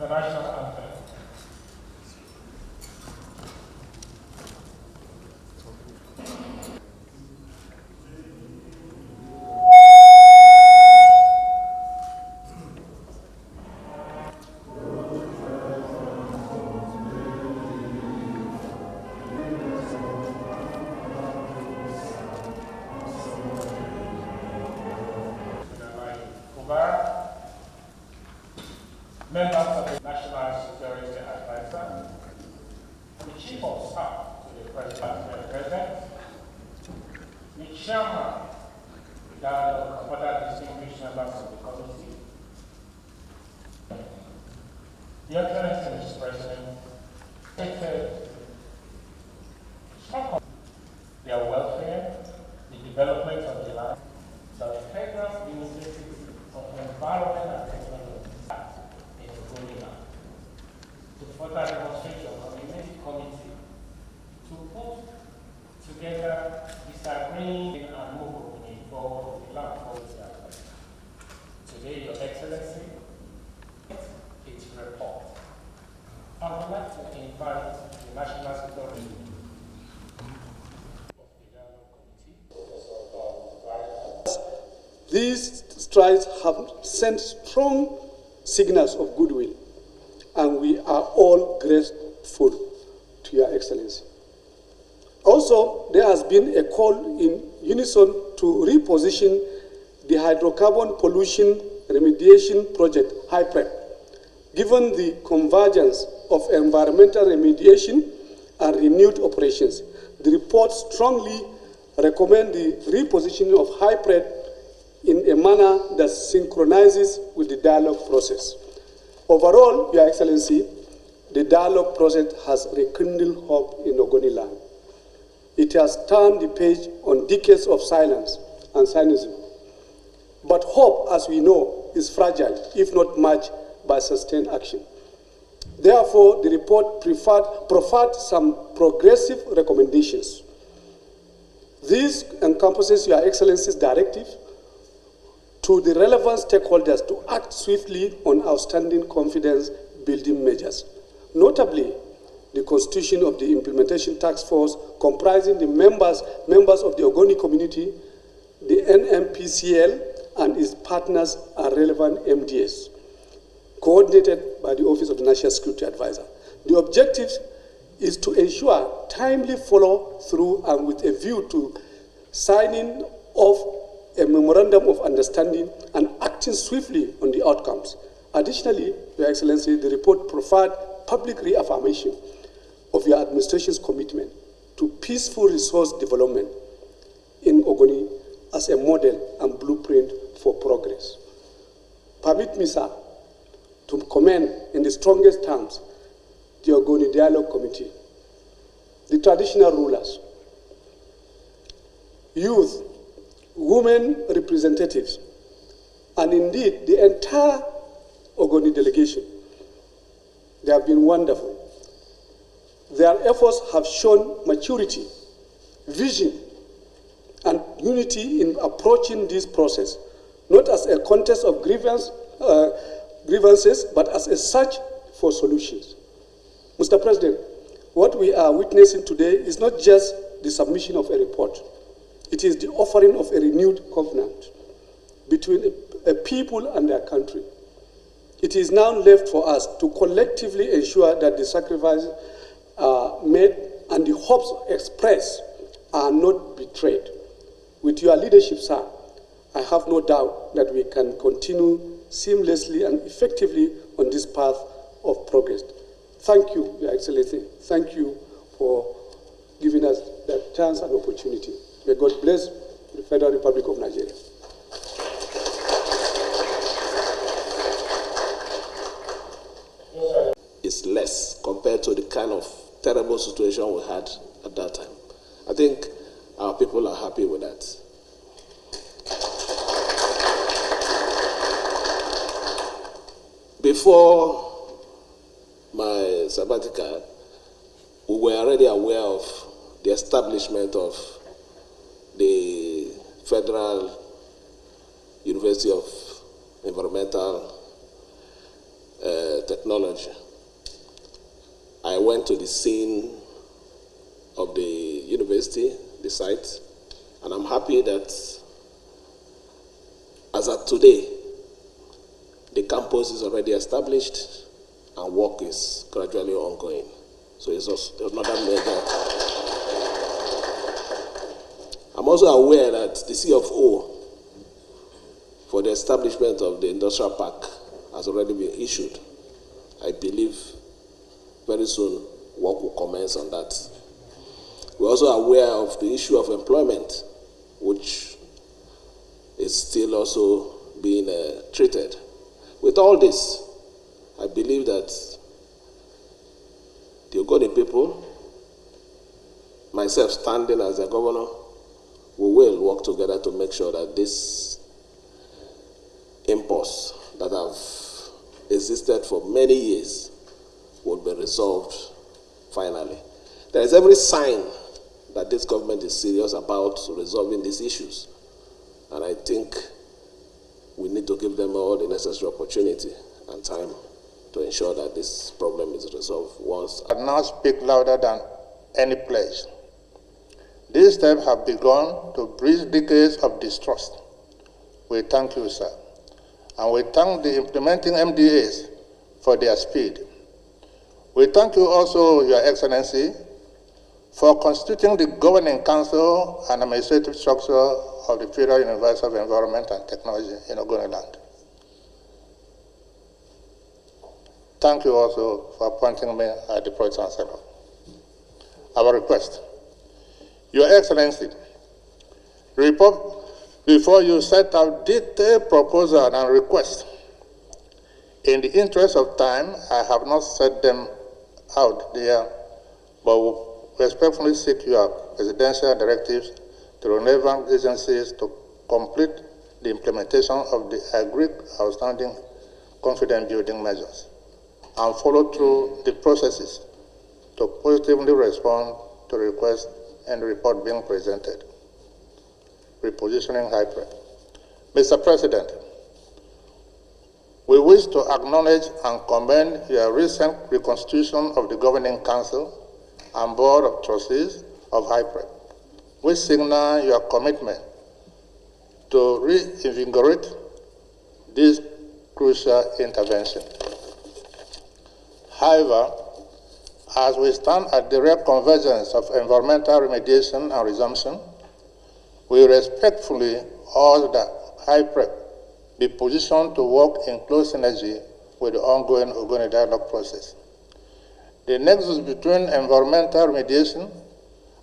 the national anthem. Fubara, members of the National Security Advisor, the Chief of Staff to the President, the Chairman, the other distinguished members of the committee, the Excellency Mr. President, stated their welfare, the development of the land, the federal initiative of environment and technology in Ogoniland, to further demonstrate your committee to put together disagreeing and move forward with the land policy advice. Today, Your Excellency, its report. I would like to invite the National Security These strides have sent strong signals of goodwill, and we are all grateful to Your Excellency. Also, there has been a call in unison to reposition the hydrocarbon pollution remediation project, HYPREP, given the convergence of environmental remediation and renewed operations. The report strongly recommends the repositioning of HYPREP in a manner that synchronizes with the dialogue process. Overall, Your Excellency, the dialogue process has rekindled hope in Ogoniland. It has turned the page on decades of silence and cynicism. But hope, as we know, is fragile, if not matched by sustained action. Therefore, the report proffered some progressive recommendations. This encompasses Your Excellency's directive to the relevant stakeholders to act swiftly on outstanding confidence-building measures, notably the constitution of the Implementation Task Force comprising the members of the Ogoni community, the NNPC and its partners and relevant MDS, coordinated by the Office of the National Security Advisor. The objective is to ensure timely follow-through and with a view to signing off a memorandum of understanding and acting swiftly on the outcomes. Additionally, Your Excellency, the report provided public reaffirmation of your administration's commitment to peaceful resource development in Ogoni as a model and blueprint for progress. Permit me, sir, to commend in the strongest terms the Ogoni Dialogue Committee, the traditional rulers, youth, women representatives, and indeed the entire Ogoni delegation. They have been wonderful. Their efforts have shown maturity, vision, and unity in approaching this process, not as a contest of grievances, but as a search for solutions. Mr. President, what we are witnessing today is not just the submission of a report. It is the offering of a renewed covenant between a people and their country. It is now left for us to collectively ensure that the sacrifices made and the hopes expressed are not betrayed. With your leadership, sir, I have no doubt that we can continue seamlessly and effectively on this path of progress. Thank you, Your Excellency. Thank you for giving us that chance and opportunity. May God bless the Federal Republic of Nigeria. It's less compared to the kind of terrible situation we had at that time. I think our people are happy with that. Before my sabbatical, we were already aware of the establishment of the Federal University of Environmental technology. I went to the scene of the university, the site, and I'm happy that as of today, the campus is already established and work is gradually ongoing. So it's also another major. I'm also aware that the CFO for the establishment of the industrial park has already been issued. I believe very soon work will commence on that. We're also aware of the issue of employment, which is still also being treated. With all this, I believe that the Ogoni people, myself standing as a governor, we will work together to make sure that this impulse that have existed for many years will be resolved finally. There is every sign that this government is serious about resolving these issues. And I think we need to give them all the necessary opportunity and time to ensure that this problem is resolved once. I now speak louder than any pledge. These steps have begun to bridge decades of distrust. We thank you, sir. And we thank the implementing MDAs for their speed. We thank you also, Your Excellency, for constituting the Governing Council and Administrative Structure of the Federal University of Environment and Technology in Ogoniland. Thank you also for appointing me as the Vice Chancellor. Our request. Your Excellency, report before you set out detailed proposal and request. In the interest of time, I have not set them out there, but will respectfully seek your presidential directives to relevant agencies to complete the implementation of the agreed outstanding confidence building measures and follow through the processes to positively respond to requests and report being presented. Repositioning HYPREP. Mr. President, we wish to acknowledge and commend your recent reconstitution of the Governing Council and Board of Trustees of HYPREP, which signal your commitment to reinvigorate this crucial intervention. However, as we stand at the rare convergence of environmental remediation and resumption, we respectfully urge that HYPREP be positioned to work in close synergy with the ongoing Ogoni dialogue process. The nexus between environmental remediation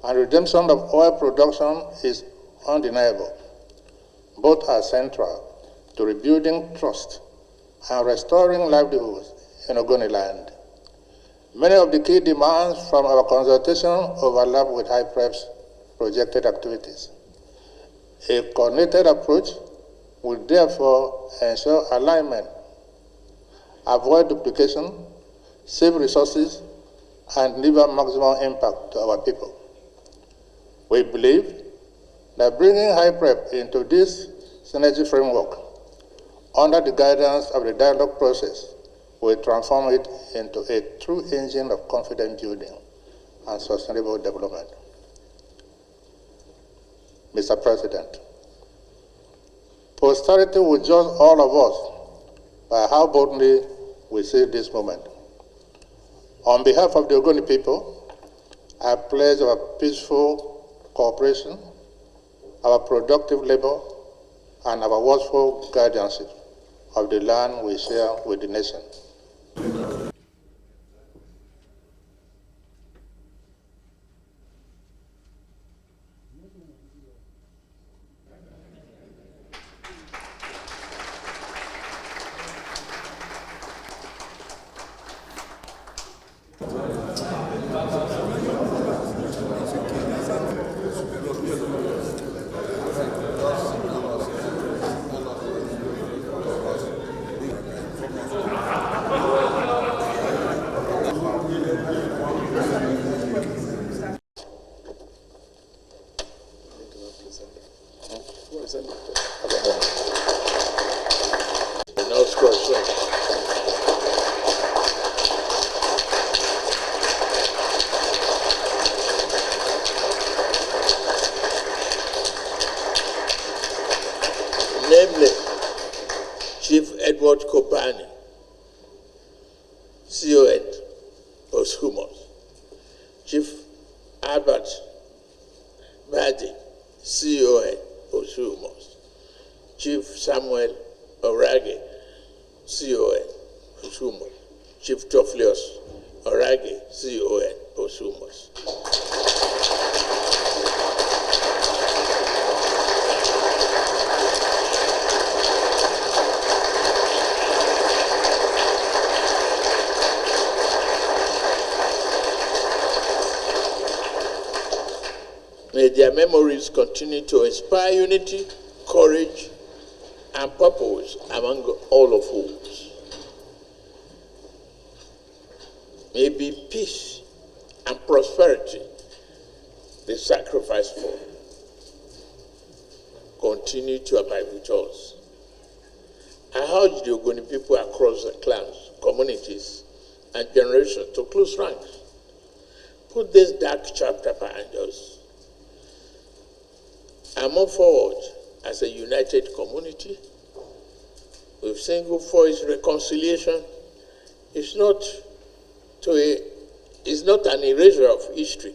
and redemption of oil production is undeniable. Both are central to rebuilding trust and restoring livelihoods in Ogoniland. Many of the key demands from our consultation overlap with HYPREP's projected activities. A coordinated approach will therefore ensure alignment, avoid duplication, save resources, and deliver maximum impact to our people. We believe that bringing HYPREP into this synergy framework under the guidance of the dialogue process will transform it into a true engine of confidence building and sustainable development. Mr. President, posterity will judge all of us by how boldly we see this moment. On behalf of the Ogoni people, I pledge our peaceful cooperation, our productive labor, and our watchful guardianship of the land we share with the nation. Chief Edward Kobani, CON, Oshumos. Chief Albert Badi, CON, Oshumos. Chief Samuel Orage, CON, Oshumos. Chief Toflios Orage, CON, Oshumos. May their memories continue to inspire unity, courage, and purpose among all of us. May be peace and prosperity they sacrifice for continue to abide with us. I urge the Ogoni people across the clans, communities, and generations to close ranks. Put this dark chapter behind us and move forward as a united community with single voice reconciliation. It's not an erasure of history.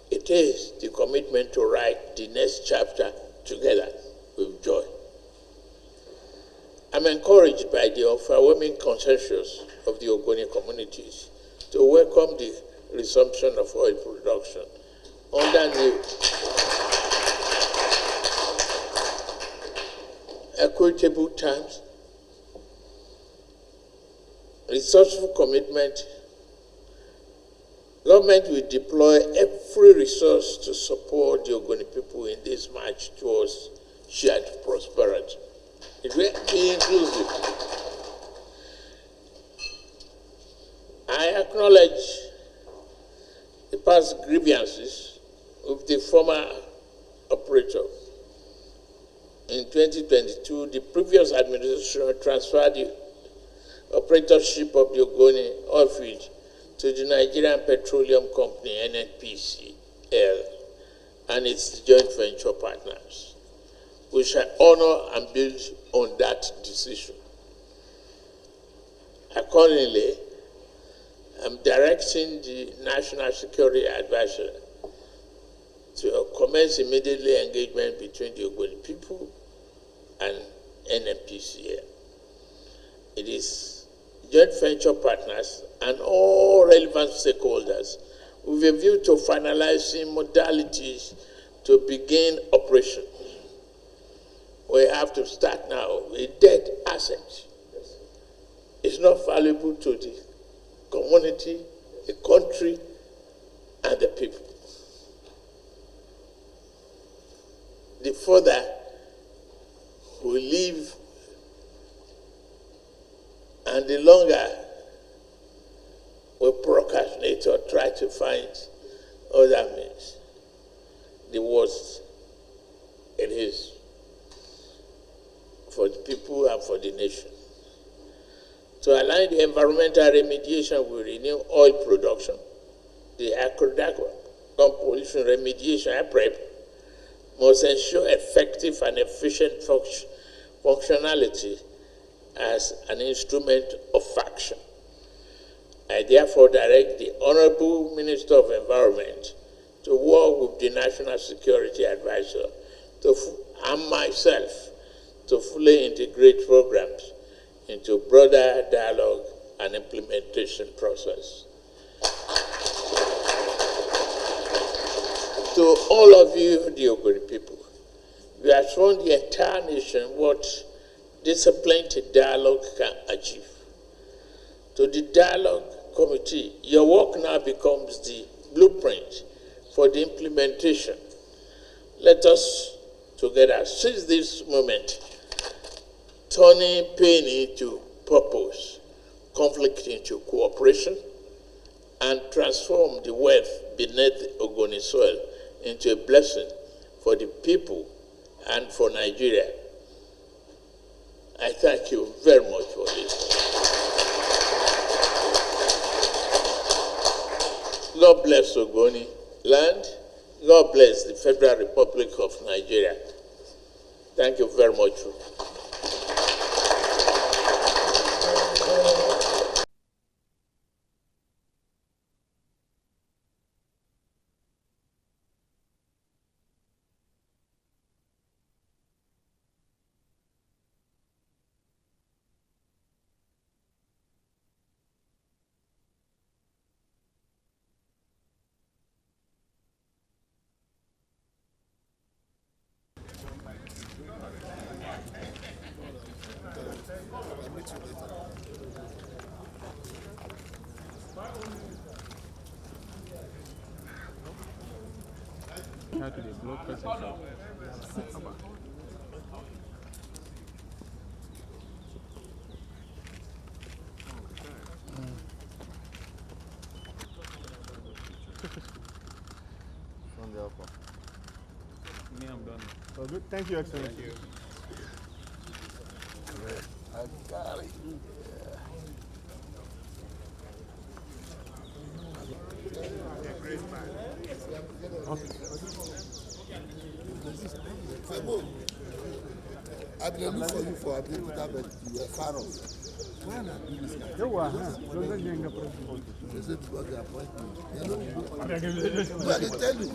It is the commitment to write the next chapter together with joy. I'm encouraged by the overwhelming consensus of the Ogoni communities to welcome the resumption of oil production under new equitable terms, resourceful commitment. Government will deploy every resource to support the Ogoni people in this march towards shared prosperity. It will be inclusive. I acknowledge the past grievances with the former operator. In 2022, the previous administration transferred the operatorship of the Ogoni oil field to the Nigerian Petroleum Company, NNPC Ltd, and its joint venture partners. We shall honor and build on that decision. Accordingly, I'm directing the National Security Advisor to commence immediately engagement between the Ogoni people and NNPC. It is joint venture partners and all relevant stakeholders with a view to finalizing modalities to begin operations. We have to start now. A dead asset is not valuable to the community, the country, and the people. The further we live and the longer we procrastinate or try to find other means, the worse it is for the people and for the nation. To align the environmental remediation with renewed oil production, the Gun Pollution Remediation (APREP) must ensure effective and efficient functionality as an instrument of action. I therefore direct the Honorable Minister of Environment to work with the National Security Advisor and myself to fully integrate programs into broader dialogue and implementation process. To all of you, the Ogoni people, you have shown the entire nation what disciplined dialogue can achieve. To the dialogue committee, your work now becomes the blueprint for the implementation. Let us together seize this moment, turning pain into purpose, conflict into cooperation, and transform the wealth beneath Ogoni soil into a blessing for the people and for Nigeria. I thank you very much for this. God bless Ogoni land. God bless the Federal Republic of Nigeria. Thank you very much. meet you later. How to the blood pressure? Me, I'm done. Oh, good. Thank you, Excellency. Thank you. I got it. Febo, I've been looking for you for a bit, but you were far off. Why not do this guy? This is what the appointment. You know, but I tell you,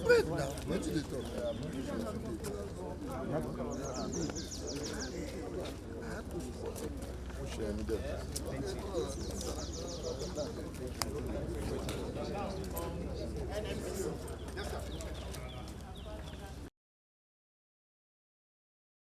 wait now, what did they talk? NNPC.